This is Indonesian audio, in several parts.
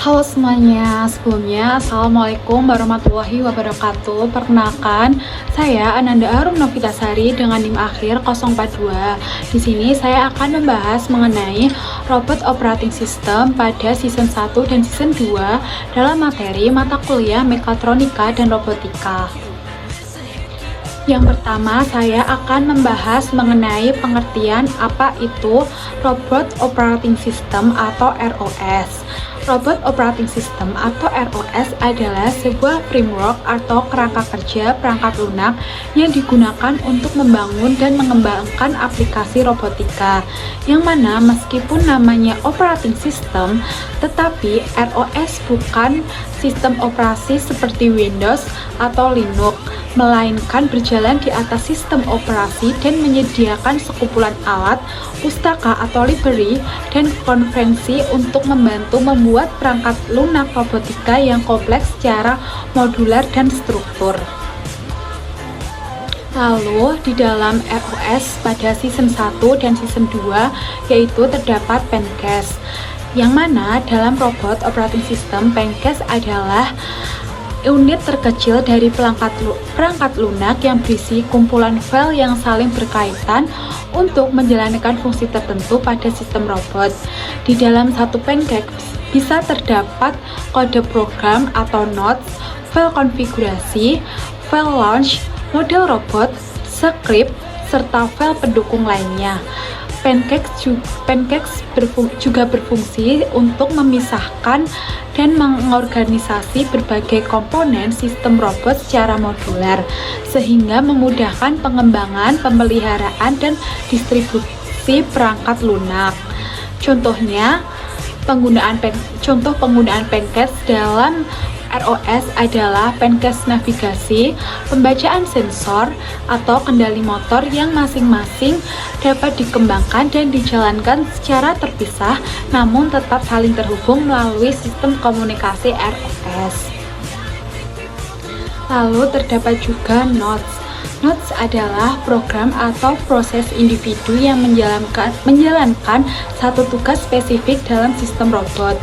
Halo semuanya, sebelumnya Assalamualaikum warahmatullahi wabarakatuh. Perkenalkan, saya Ananda Arum Novitasari dengan NIM akhir 042. Di sini saya akan membahas mengenai robot operating system pada season 1 dan season 2 dalam materi mata kuliah Mekatronika dan Robotika. Yang pertama, saya akan membahas mengenai pengertian apa itu Robot Operating System atau ROS. Robot Operating System atau ROS adalah sebuah framework atau kerangka kerja perangkat lunak yang digunakan untuk membangun dan mengembangkan aplikasi robotika, yang mana meskipun namanya operating system, tetapi ROS bukan sistem operasi seperti Windows atau Linux, melainkan berjalan di atas sistem operasi dan menyediakan sekumpulan alat, pustaka atau library, dan konvensi untuk membantu membuat perangkat lunak robotika yang kompleks secara modular dan struktur. Lalu di dalam ROS pada season 1 dan season 2 yaitu terdapat Pencast, yang mana dalam robot operating system Pencast adalah unit terkecil dari perangkat lunak yang berisi kumpulan file yang saling berkaitan untuk menjalankan fungsi tertentu pada sistem robot. Di dalam satu Pencast bisa terdapat kode program atau nodes, file konfigurasi, file launch, model robot, script, serta file pendukung lainnya. Pencast juga berfungsi untuk memisahkan dan mengorganisasi berbagai komponen sistem robot secara modular, sehingga memudahkan pengembangan, pemeliharaan, dan distribusi perangkat lunak. Contohnya, penggunaan Pencast dalam ROS adalah Pencast navigasi, pembacaan sensor, atau kendali motor yang masing-masing dapat dikembangkan dan dijalankan secara terpisah namun tetap saling terhubung melalui sistem komunikasi ROS. Lalu terdapat juga nodes. Nodes adalah program atau proses individu yang menjalankan satu tugas spesifik dalam sistem robot.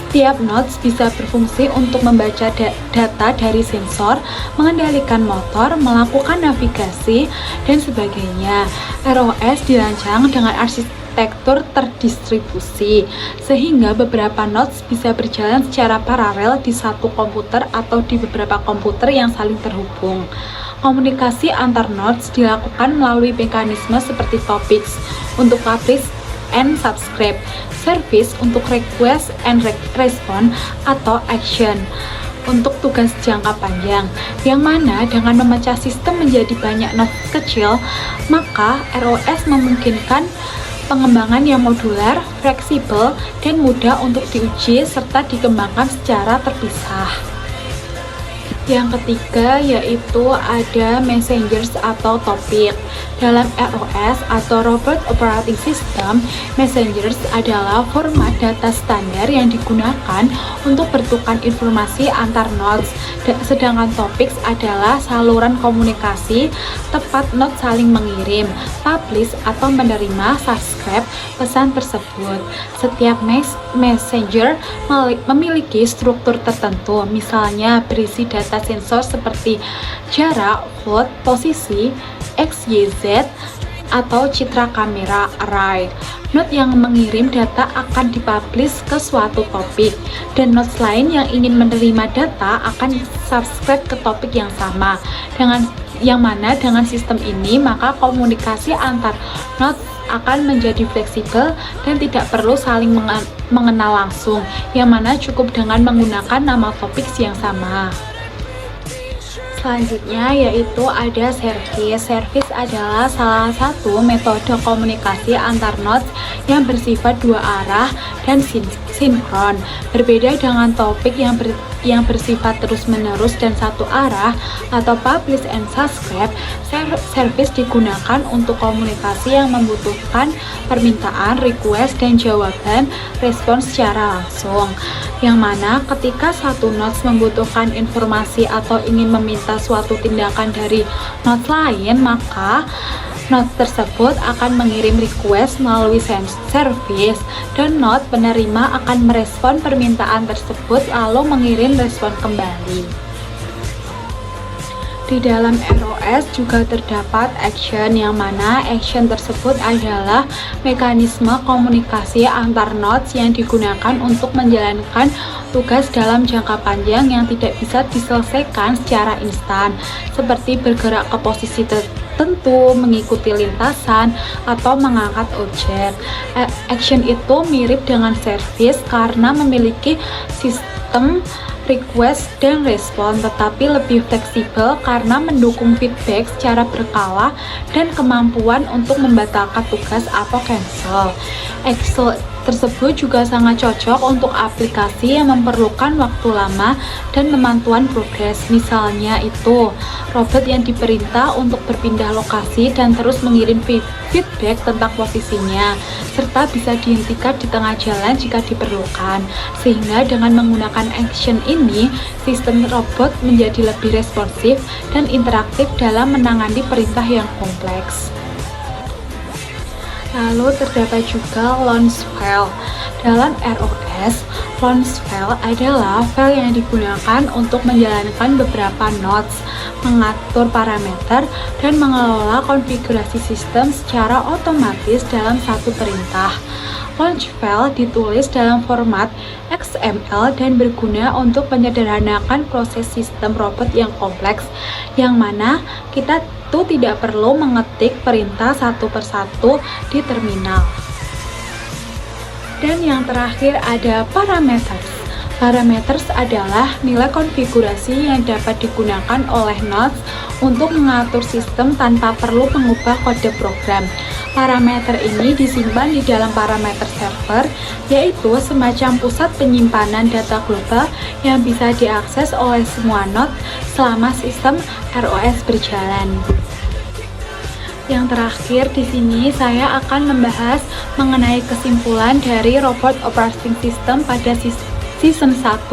Setiap nodes bisa berfungsi untuk membaca data dari sensor, mengendalikan motor, melakukan navigasi, dan sebagainya. ROS dirancang dengan arsitektur terdistribusi, sehingga beberapa nodes bisa berjalan secara paralel di satu komputer atau di beberapa komputer yang saling terhubung. Komunikasi antar nodes dilakukan melalui mekanisme seperti topics untuk publish and subscribe, service untuk request and response, atau action untuk tugas jangka panjang, yang mana dengan memecah sistem menjadi banyak nodes kecil, maka ROS memungkinkan pengembangan yang modular, fleksibel, dan mudah untuk diuji serta dikembangkan secara terpisah. Yang ketiga yaitu ada messengers atau topik. Dalam ROS atau Robot Operating System, messengers adalah format data standar yang digunakan untuk bertukar informasi antar nodes, sedangkan topics adalah saluran komunikasi tempat nodes saling mengirim, publish, atau menerima, subscribe pesan tersebut. Setiap messenger memiliki struktur tertentu, misalnya berisi data sensor seperti jarak, float, posisi, X, Y, Z, atau citra kamera array. Node yang mengirim data akan dipublish ke suatu topik, dan nodes lain yang ingin menerima data akan subscribe ke topik yang sama. Dengan sistem ini, maka komunikasi antar nodes akan menjadi fleksibel dan tidak perlu saling mengenal langsung, yang mana cukup dengan menggunakan nama topik yang sama. Selanjutnya yaitu ada service. Service adalah salah satu metode komunikasi antar nodes yang bersifat dua arah dan sinkron. Berbeda dengan topik yang bersifat terus-menerus dan satu arah atau publish and subscribe, service digunakan untuk komunikasi yang membutuhkan permintaan, request, dan jawaban respons secara langsung. Yang mana ketika satu nodes membutuhkan informasi atau ingin meminta suatu tindakan dari nodes lain, maka Nodes tersebut akan mengirim request melalui service, dan node penerima akan merespon permintaan tersebut lalu mengirim respon kembali. Di dalam ROS juga terdapat action, yang mana action tersebut adalah mekanisme komunikasi antar nodes yang digunakan untuk menjalankan tugas dalam jangka panjang yang tidak bisa diselesaikan secara instan, seperti bergerak ke posisi tertentu, mengikuti lintasan, atau mengangkat objek. Action itu mirip dengan service karena memiliki sistem request dan respon, tetapi lebih fleksibel karena mendukung feedback secara berkala dan kemampuan untuk membatalkan tugas atau cancel. Excel tersebut juga sangat cocok untuk aplikasi yang memerlukan waktu lama dan pemantauan progres. Misalnya itu robot yang diperintah untuk berpindah lokasi dan terus mengirim feedback tentang posisinya, serta bisa dihentikan di tengah jalan jika diperlukan. Sehingga dengan menggunakan action ini, sistem robot menjadi lebih responsif dan interaktif dalam menangani perintah yang kompleks. Lalu terdapat juga launch file. Dalam ROS, launch file adalah file yang digunakan untuk menjalankan beberapa nodes, mengatur parameter, dan mengelola konfigurasi sistem secara otomatis dalam satu perintah. Launch file ditulis dalam format XML dan berguna untuk menyederhanakan proses sistem robot yang kompleks, yang mana kita tuh tidak perlu mengetik perintah satu persatu di terminal. Dan yang terakhir ada parameters. Parameters adalah nilai konfigurasi yang dapat digunakan oleh nodes untuk mengatur sistem tanpa perlu mengubah kode program. Parameter ini disimpan di dalam parameter server, yaitu semacam pusat penyimpanan data global yang bisa diakses oleh semua node selama sistem ROS berjalan. Yang terakhir di sini saya akan membahas mengenai kesimpulan dari robot operating system pada season 1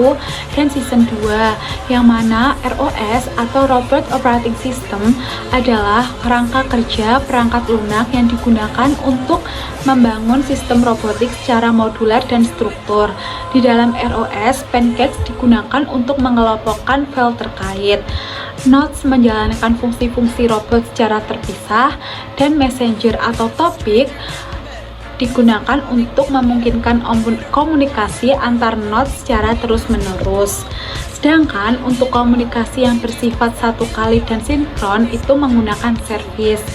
dan season 2, yang mana ROS atau Robot Operating System adalah kerangka kerja perangkat lunak yang digunakan untuk membangun sistem robotik secara modular dan struktur. Di dalam ROS, pancakes digunakan untuk mengelompokkan file terkait. Nodes menjalankan fungsi-fungsi robot secara terpisah, dan messenger atau topik digunakan untuk memungkinkan komunikasi antar nodes secara terus-menerus. Sedangkan untuk komunikasi yang bersifat satu kali dan sinkron itu menggunakan service.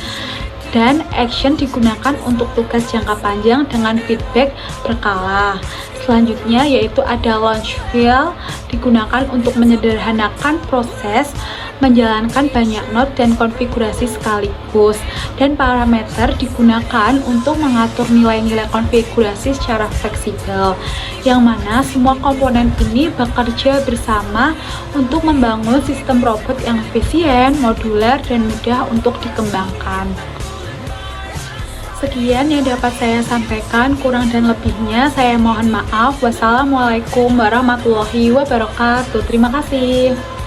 Dan action digunakan untuk tugas jangka panjang dengan feedback berkala. Selanjutnya yaitu ada launch file, digunakan untuk menyederhanakan proses menjalankan banyak node dan konfigurasi sekaligus, dan parameter digunakan untuk mengatur nilai-nilai konfigurasi secara fleksibel, yang mana semua komponen ini bekerja bersama untuk membangun sistem robot yang efisien, modular, dan mudah untuk dikembangkan. Sekian yang dapat saya sampaikan, kurang dan lebihnya saya mohon maaf. Wassalamualaikum warahmatullahi wabarakatuh. Terima kasih.